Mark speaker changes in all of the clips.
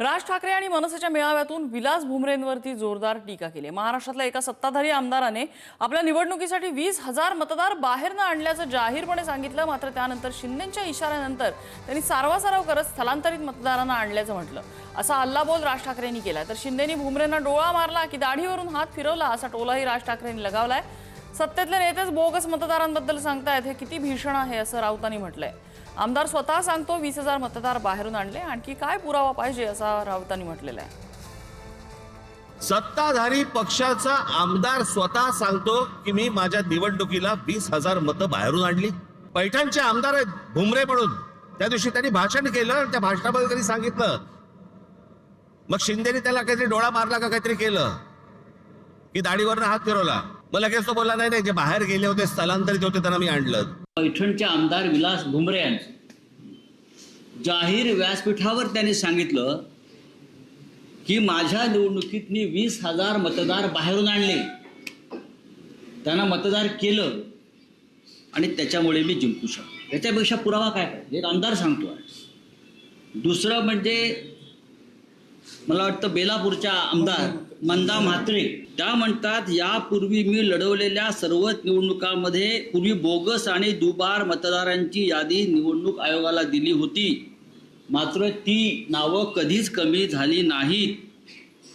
Speaker 1: राज ठाकरे आणि मनसेच्या मेळाव्यातून विलास भुमरेंवरती जोरदार टीका केली। महाराष्ट्रातल्या एका सत्ताधारी आमदाराने आपल्या निवडणुकीसाठी 20,000 मतदार बाहेर न आणल्याचं जाहीरपणे सांगितलं। मात्र त्यानंतर शिंदेंच्या इशाऱ्यानंतर त्यांनी सारवासारव करत स्थलांतरित मतदारांना आणल्याचं म्हटलं। असा हल्लाबोल राज ठाकरेंनी केला। तर शिंदेंनी भुमरेंना डोळा मारला की दाढीवरून हात फिरवला असा टोलाही राज ठाकरेंनी लगावलाय। सत्तेतले नेतेच बोगस मतदारांबद्दल सांगतायत, हे किती भीषण आहे असं राऊतांनी म्हटलंय। आमदार स्वतः सांगतो 20,000 मतदार बाहेरून आणले, आणखी काय पुरावा पाहिजे असा राऊतांनी म्हटलेलं आहे।
Speaker 2: सत्ताधारी पक्षाचा आमदार स्वतः सांगतो की मी माझ्या निवडणुकीला 20,000 मतं बाहेरून आणली। पैठणचे आमदार आहेत भुमरे म्हणून, त्या दिवशी त्यांनी भाषण केलं, त्या भाषणामध्ये त्यांनी सांगितलं, मग शिंदेने त्याला काहीतरी डोळा मारला का काहीतरी केलं की दाढीवरनं हात फिरवला। मग लगेच तो बोलला नाही, जे बाहेर गेले होते स्थलांतरित होते त्यांना मी आणलं।
Speaker 3: पैठणचे आमदार विलास भुमरे यांनी जाहीर व्यासपीठावर त्यांनी सांगितलं की माझ्या निवडणुकीत मी 20,000 मतदार बाहेरून आणले, त्यांना मतदार केलं आणि त्याच्यामुळे मी जिंकू शकतो। याच्यापेक्षा पुरावा काय पाहिजे? एक आमदार सांगतो। दुसरं म्हणजे मला वाटतं बेलापूरच्या आमदार मंदा म्हात्रे, त्या म्हणतात यापूर्वी मी लढवलेल्या सर्वच निवडणुकांमध्ये पूर्वी बोगस आणि दुबार मतदारांची यादी निवडणूक आयोगाला दिली होती, मात्र ती नावं कधीच कमी झाली नाहीत।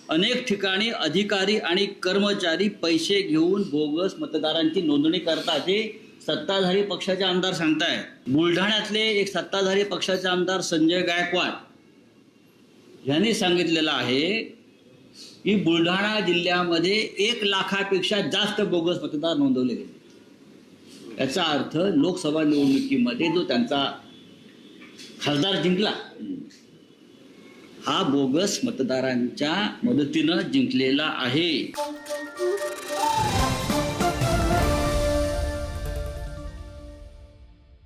Speaker 3: अनेक ठिकाणी अधिकारी आणि कर्मचारी पैसे घेऊन बोगस मतदारांची नोंदणी करतात, हे सत्ताधारी पक्षाचे आमदार सांगतायत। बुलढाण्यातले एक सत्ताधारी पक्षाचे आमदार संजय गायकवाड यांनी सांगितलेलं आहे की बुलढाणा जिल्ह्यामध्ये 1 लाखापेक्षा जास्त बोगस मतदार नोंदवले गेले। याचा अर्थ लोकसभा निवडणुकीमध्ये जो त्यांचा खासदार जिंकला, हा बोगस मतदारांच्या मदतीनं जिंकलेला आहे।